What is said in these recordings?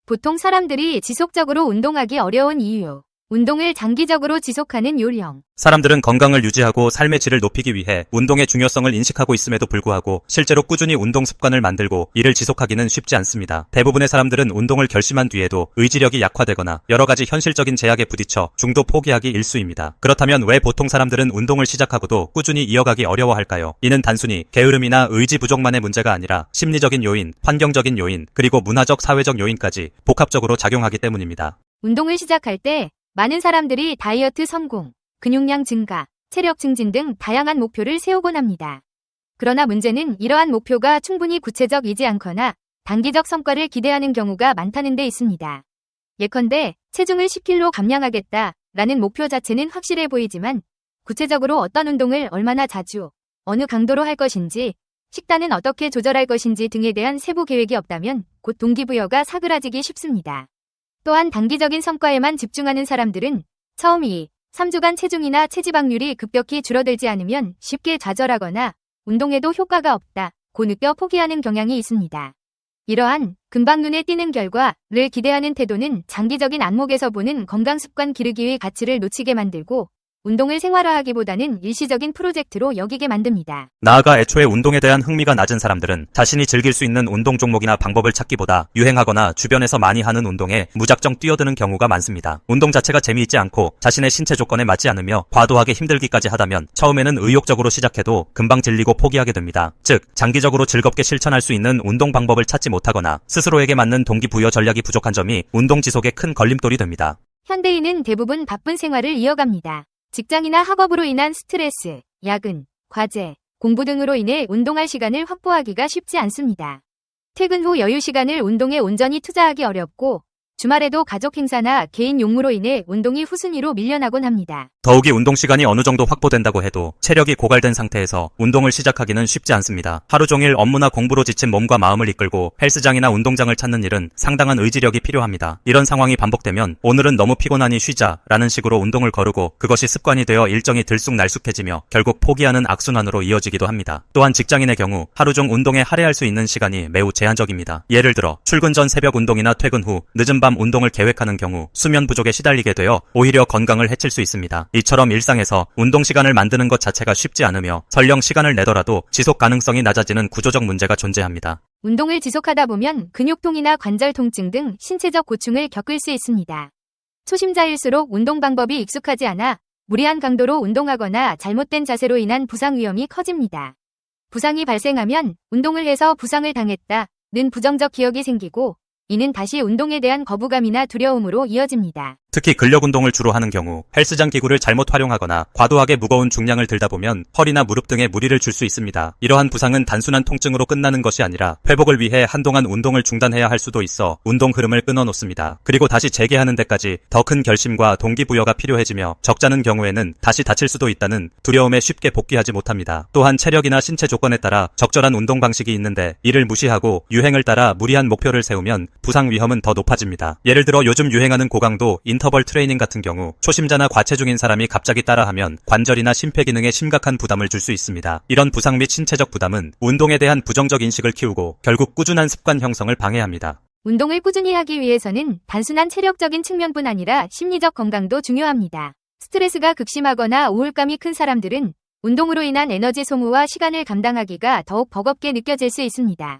보통 사람들이 지속적으로 운동하기 어려운 이유. 운동을 장기적으로 지속하는 요령. 사람들은 건강을 유지하고 삶의 질을 높이기 위해 운동의 중요성을 인식하고 있음에도 불구하고 실제로 꾸준히 운동 습관을 만들고 이를 지속하기는 쉽지 않습니다. 대부분의 사람들은 운동을 결심한 뒤에도 의지력이 약화되거나 여러 가지 현실적인 제약에 부딪혀 중도 포기하기 일쑤입니다. 그렇다면 왜 보통 사람들은 운동을 시작하고도 꾸준히 이어가기 어려워할까요? 이는 단순히 게으름이나 의지 부족만의 문제가 아니라 심리적인 요인, 환경적인 요인, 그리고 문화적 사회적 요인까지 복합적으로 작용하기 때문입니다. 운동을 시작할 때 많은 사람들이 다이어트 성공, 근육량 증가, 체력 증진 등 다양한 목표를 세우곤 합니다. 그러나 문제는 이러한 목표가 충분히 구체적이지 않거나 단기적 성과를 기대하는 경우가 많다는 데 있습니다. 예컨대 체중을 10kg 감량하겠다라는 목표 자체는 확실해 보이지만 구체적으로 어떤 운동을 얼마나 자주, 어느 강도로 할 것인지, 식단은 어떻게 조절할 것인지 등에 대한 세부 계획이 없다면 곧 동기부여가 사그라지기 쉽습니다. 또한 단기적인 성과에만 집중하는 사람들은 처음 2, 3주간 체중이나 체지방률이 급격히 줄어들지 않으면 쉽게 좌절하거나 운동에도 효과가 없다고 느껴 포기하는 경향이 있습니다. 이러한 금방 눈에 띄는 결과를 기대하는 태도는 장기적인 안목에서 보는 건강습관 기르기의 가치를 놓치게 만들고 운동을 생활화하기보다는 일시적인 프로젝트로 여기게 만듭니다. 나아가 애초에 운동에 대한 흥미가 낮은 사람들은 자신이 즐길 수 있는 운동 종목이나 방법을 찾기보다 유행하거나 주변에서 많이 하는 운동에 무작정 뛰어드는 경우가 많습니다. 운동 자체가 재미있지 않고 자신의 신체 조건에 맞지 않으며 과도하게 힘들기까지 하다면 처음에는 의욕적으로 시작해도 금방 질리고 포기하게 됩니다. 즉, 장기적으로 즐겁게 실천할 수 있는 운동 방법을 찾지 못하거나 스스로에게 맞는 동기부여 전략이 부족한 점이 운동 지속에 큰 걸림돌이 됩니다. 현대인은 대부분 바쁜 생활을 이어갑니다. 직장이나 학업으로 인한 스트레스, 야근, 과제, 공부 등으로 인해 운동할 시간을 확보하기가 쉽지 않습니다. 퇴근 후 여유 시간을 운동에 온전히 투자하기 어렵고 주말에도 가족 행사나 개인 용무로 인해 운동이 후순위로 밀려나곤 합니다. 더욱이 운동 시간이 어느 정도 확보된다고 해도 체력이 고갈된 상태에서 운동을 시작하기는 쉽지 않습니다. 하루 종일 업무나 공부로 지친 몸과 마음을 이끌고 헬스장이나 운동장을 찾는 일은 상당한 의지력이 필요합니다. 이런 상황이 반복되면 오늘은 너무 피곤하니 쉬자라는 식으로 운동을 거르고 그것이 습관이 되어 일정이 들쑥날쑥해지며 결국 포기하는 악순환으로 이어지기도 합니다. 또한 직장인의 경우 하루 종 운동에 할애할 수 있는 시간이 매우 제한적입니다. 예를 들어 출근 전 새벽 운동이나 퇴근 후 늦은 밤 운동을 계획하는 경우 수면 부족에 시달리게 되어 오히려 건강을 해칠 수 있습니다. 이처럼 일상에서 운동 시간을 만드는 것 자체가 쉽지 않으며 설령 시간을 내더라도 지속 가능성이 낮아지는 구조적 문제가 존재합니다. 운동을 지속하다 보면 근육통이나 관절 통증 등 신체적 고충을 겪을 수 있습니다. 초심자일수록 운동 방법이 익숙하지 않아 무리한 강도로 운동하거나 잘못된 자세로 인한 부상 위험이 커집니다. 부상이 발생하면 운동을 해서 부상을 당했다는 부정적 기억이 생기고 이는 다시 운동에 대한 거부감이나 두려움으로 이어집니다. 특히 근력 운동을 주로 하는 경우 헬스장 기구를 잘못 활용하거나 과도하게 무거운 중량을 들다 보면 허리나 무릎 등에 무리를 줄 수 있습니다. 이러한 부상은 단순한 통증으로 끝나는 것이 아니라 회복을 위해 한동안 운동을 중단해야 할 수도 있어 운동 흐름을 끊어놓습니다. 그리고 다시 재개하는 데까지 더 큰 결심과 동기부여가 필요해지며 적잖은 경우에는 다시 다칠 수도 있다는 두려움에 쉽게 복귀하지 못합니다. 또한 체력이나 신체 조건에 따라 적절한 운동 방식이 있는데 이를 무시하고 유행을 따라 무리한 목표를 세우면 부상 위험은 더 높아집니다. 예를 들어 요즘 유행하는 고강도 인터벌 트레이닝 같은 경우 초심자나 과체중인 사람이 갑자기 따라하면 관절이나 심폐 기능에 심각한 부담을 줄 수 있습니다. 이런 부상 및 신체적 부담은 운동에 대한 부정적 인식을 키우고 결국 꾸준한 습관 형성을 방해합니다. 운동을 꾸준히 하기 위해서는 단순한 체력적인 측면뿐 아니라 심리적 건강도 중요합니다. 스트레스가 극심하거나 우울감이 큰 사람들은 운동으로 인한 에너지 소모와 시간을 감당하기가 더욱 버겁게 느껴질 수 있습니다.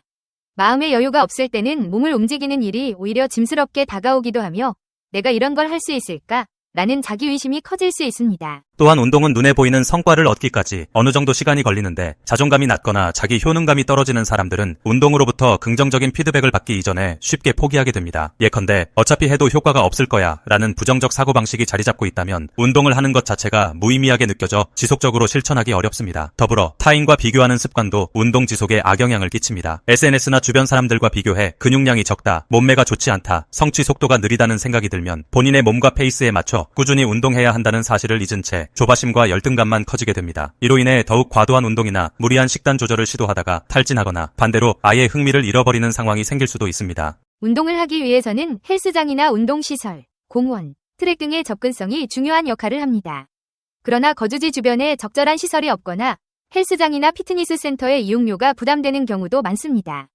마음의 여유가 없을 때는 몸을 움직이는 일이 오히려 짐스럽게 다가오기도 하며 내가 이런 걸 할 수 있을까? 라는 자기의심이 커질 수 있습니다. 또한 운동은 눈에 보이는 성과를 얻기까지 어느 정도 시간이 걸리는데 자존감이 낮거나 자기 효능감이 떨어지는 사람들은 운동으로부터 긍정적인 피드백을 받기 이전에 쉽게 포기하게 됩니다. 예컨대 어차피 해도 효과가 없을 거야 라는 부정적 사고방식이 자리 잡고 있다면 운동을 하는 것 자체가 무의미하게 느껴져 지속적으로 실천하기 어렵습니다. 더불어 타인과 비교하는 습관도 운동 지속에 악영향을 끼칩니다. SNS나 주변 사람들과 비교해 근육량이 적다, 몸매가 좋지 않다, 성취 속도가 느리다는 생각이 들면 본인의 몸과 페이스에 맞춰 꾸준히 운동해야 한다는 사실을 잊은 채 조바심과 열등감만 커지게 됩니다. 이로 인해 더욱 과도한 운동이나 무리한 식단 조절을 시도하다가 탈진하거나 반대로 아예 흥미를 잃어버리는 상황이 생길 수도 있습니다. 운동을 하기 위해서는 헬스장이나 운동시설, 공원, 트랙 등의 접근성이 중요한 역할을 합니다. 그러나 거주지 주변에 적절한 시설이 없거나 헬스장이나 피트니스 센터의 이용료가 부담되는 경우도 많습니다.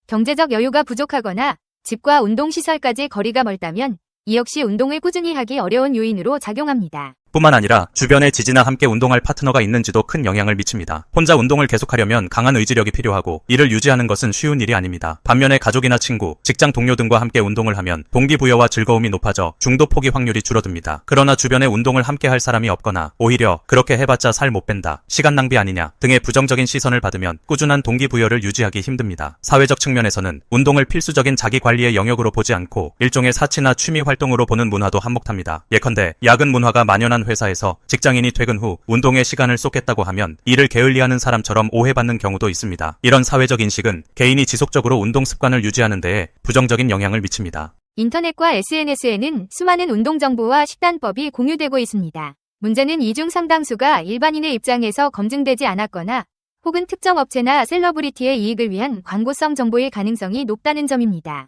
경제적 여유가 부족하거나 집과 운동시설까지 거리가 멀다면 이 역시 운동을 꾸준히 하기 어려운 요인으로 작용합니다. 뿐만 아니라 주변에 지지나 함께 운동할 파트너가 있는지도 큰 영향을 미칩니다. 혼자 운동을 계속하려면 강한 의지력이 필요하고 이를 유지하는 것은 쉬운 일이 아닙니다. 반면에 가족이나 친구, 직장 동료 등과 함께 운동을 하면 동기부여와 즐거움이 높아져 중도 포기 확률이 줄어듭니다. 그러나 주변에 운동을 함께 할 사람이 없거나 오히려 그렇게 해봤자 살 못 뺀다, 시간 낭비 아니냐 등의 부정적인 시선을 받으면 꾸준한 동기부여를 유지하기 힘듭니다. 사회적 측면에서는 운동을 필수적인 자기관리의 영역으로 보지 않고 일종의 사치나 취미 활동으로 보는 문화도 한몫합니다. 예컨대 야근 문화가 만연한 회사에서 직장인이 퇴근 후 운동에 시간을 쏟겠다고 하면 이를 게을리하는 사람처럼 오해받는 경우도 있습니다. 이런 사회적 인식은 개인이 지속적으로 운동 습관을 유지하는 데에 부정적인 영향을 미칩니다. 인터넷과 SNS에는 수많은 운동 정보와 식단법이 공유되고 있습니다. 문제는 이 중 상당수가 일반인의 입장에서 검증되지 않았거나 혹은 특정 업체나 셀러브리티의 이익을 위한 광고성 정보일 가능성이 높다는 점입니다.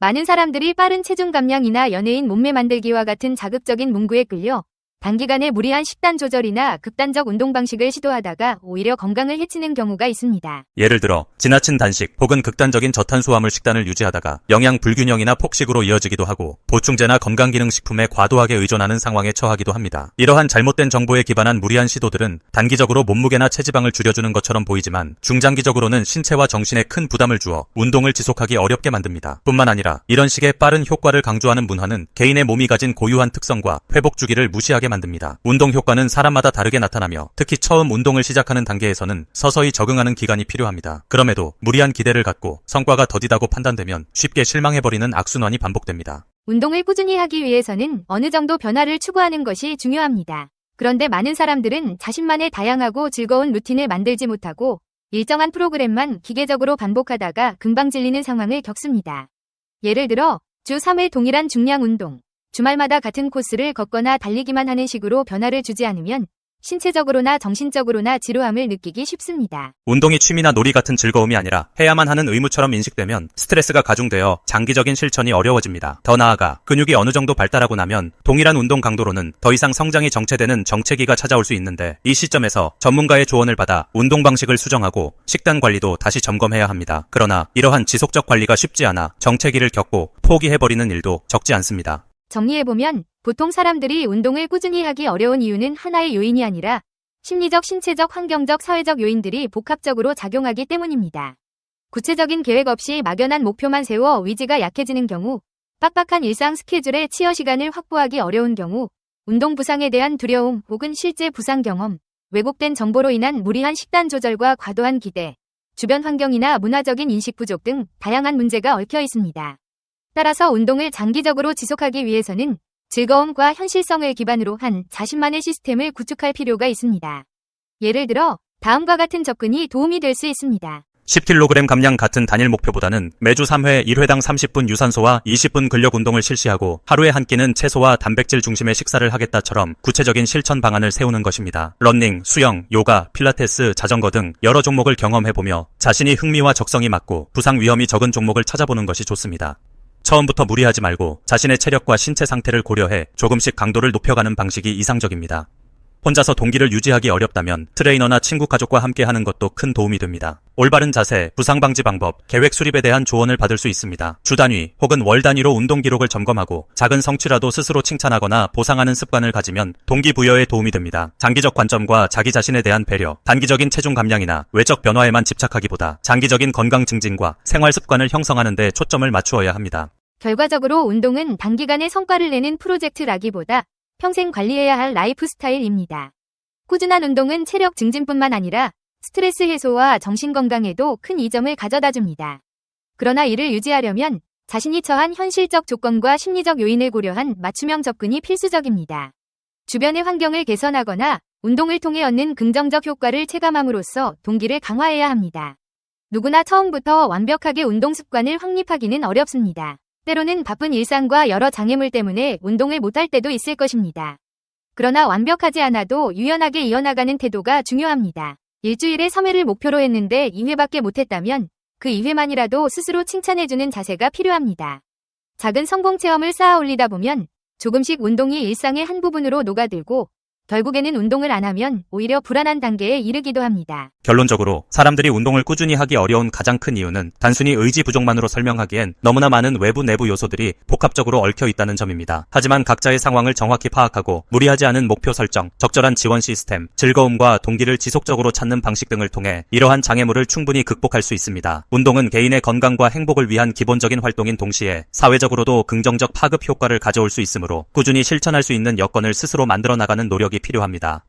많은 사람들이 빠른 체중 감량이나 연예인 몸매 만들기와 같은 자극적인 문구에 끌려 단기간에 무리한 식단 조절이나 극단적 운동 방식을 시도하다가 오히려 건강을 해치는 경우가 있습니다. 예를 들어 지나친 단식 혹은 극단적인 저탄수화물 식단을 유지하다가 영양 불균형이나 폭식으로 이어지기도 하고 보충제나 건강기능식품에 과도하게 의존하는 상황에 처하기도 합니다. 이러한 잘못된 정보에 기반한 무리한 시도들은 단기적으로 몸무게나 체지방을 줄여주는 것처럼 보이지만 중장기적으로는 신체와 정신에 큰 부담을 주어 운동을 지속하기 어렵게 만듭니다. 뿐만 아니라 이런 식의 빠른 효과를 강조하는 문화는 개인의 몸이 가진 고유한 특성과 회복 주기를 무시하게 만듭니다. 운동 효과는 사람마다 다르게 나타나며 특히 처음 운동을 시작하는 단계에서는 서서히 적응하는 기간이 필요합니다. 그럼에도 무리한 기대를 갖고 성과가 더디다고 판단되면 쉽게 실망해버리는 악순환이 반복됩니다. 운동을 꾸준히 하기 위해서는 어느 정도 변화를 추구하는 것이 중요합니다. 그런데 많은 사람들은 자신만의 다양하고 즐거운 루틴을 만들지 못하고 일정한 프로그램만 기계적으로 반복하다가 금방 질리는 상황을 겪습니다. 예를 들어 주 3회 동일한 중량 운동, 주말마다 같은 코스를 걷거나 달리기만 하는 식으로 변화를 주지 않으면 신체적으로나 정신적으로나 지루함을 느끼기 쉽습니다. 운동이 취미나 놀이 같은 즐거움이 아니라 해야만 하는 의무처럼 인식되면 스트레스가 가중되어 장기적인 실천이 어려워집니다. 더 나아가 근육이 어느 정도 발달하고 나면 동일한 운동 강도로는 더 이상 성장이 정체되는 정체기가 찾아올 수 있는데 이 시점에서 전문가의 조언을 받아 운동 방식을 수정하고 식단 관리도 다시 점검해야 합니다. 그러나 이러한 지속적 관리가 쉽지 않아 정체기를 겪고 포기해버리는 일도 적지 않습니다. 정리해보면 보통 사람들이 운동을 꾸준히 하기 어려운 이유는 하나의 요인이 아니라 심리적, 신체적, 환경적, 사회적 요인들이 복합적으로 작용하기 때문입니다. 구체적인 계획 없이 막연한 목표만 세워 의지가 약해지는 경우, 빡빡한 일상 스케줄에 치여 시간을 확보하기 어려운 경우, 운동 부상에 대한 두려움 혹은 실제 부상 경험, 왜곡된 정보로 인한 무리한 식단 조절과 과도한 기대, 주변 환경이나 문화적인 인식 부족 등 다양한 문제가 얽혀 있습니다. 따라서 운동을 장기적으로 지속하기 위해서는 즐거움과 현실성을 기반으로 한 자신만의 시스템을 구축할 필요가 있습니다. 예를 들어 다음과 같은 접근이 도움이 될 수 있습니다. 10kg 감량 같은 단일 목표보다는 매주 3회 1회당 30분 유산소와 20분 근력 운동을 실시하고 하루에 한 끼는 채소와 단백질 중심의 식사를 하겠다처럼 구체적인 실천 방안을 세우는 것입니다. 러닝, 수영, 요가, 필라테스, 자전거 등 여러 종목을 경험해보며 자신이 흥미와 적성이 맞고 부상 위험이 적은 종목을 찾아보는 것이 좋습니다. 처음부터 무리하지 말고 자신의 체력과 신체 상태를 고려해 조금씩 강도를 높여가는 방식이 이상적입니다. 혼자서 동기를 유지하기 어렵다면 트레이너나 친구 가족과 함께 하는 것도 큰 도움이 됩니다. 올바른 자세, 부상 방지 방법, 계획 수립에 대한 조언을 받을 수 있습니다. 주 단위 혹은 월 단위로 운동 기록을 점검하고 작은 성취라도 스스로 칭찬하거나 보상하는 습관을 가지면 동기부여에 도움이 됩니다. 장기적 관점과 자기 자신에 대한 배려, 단기적인 체중 감량이나 외적 변화에만 집착하기보다 장기적인 건강 증진과 생활 습관을 형성하는 데 초점을 맞추어야 합니다. 결과적으로 운동은 단기간에 성과를 내는 프로젝트라기보다 평생 관리해야 할 라이프 스타일입니다. 꾸준한 운동은 체력 증진뿐만 아니라 스트레스 해소와 정신 건강에도 큰 이점을 가져다 줍니다. 그러나 이를 유지하려면 자신이 처한 현실적 조건과 심리적 요인을 고려한 맞춤형 접근이 필수적입니다. 주변의 환경을 개선하거나 운동을 통해 얻는 긍정적 효과를 체감함으로써 동기를 강화해야 합니다. 누구나 처음부터 완벽하게 운동 습관을 확립하기는 어렵습니다. 때로는 바쁜 일상과 여러 장애물 때문에 운동을 못할 때도 있을 것입니다. 그러나 완벽하지 않아도 유연하게 이어나가는 태도가 중요합니다. 일주일에 3회를 목표로 했는데 2회밖에 못했다면 그 2회만이라도 스스로 칭찬해주는 자세가 필요합니다. 작은 성공 체험을 쌓아 올리다 보면 조금씩 운동이 일상의 한 부분으로 녹아들고 결국에는 운동을 안 하면 오히려 불안한 단계에 이르기도 합니다. 결론적으로 사람들이 운동을 꾸준히 하기 어려운 가장 큰 이유는 단순히 의지 부족만으로 설명하기엔 너무나 많은 외부 내부 요소들이 복합적으로 얽혀 있다는 점입니다. 하지만 각자의 상황을 정확히 파악하고 무리하지 않은 목표 설정, 적절한 지원 시스템, 즐거움과 동기를 지속적으로 찾는 방식 등을 통해 이러한 장애물을 충분히 극복할 수 있습니다. 운동은 개인의 건강과 행복을 위한 기본적인 활동인 동시에 사회적으로도 긍정적 파급 효과를 가져올 수 있으므로 꾸준히 실천할 수 있는 여건을 스스로 만들어 나가는 노력이 필요합니다.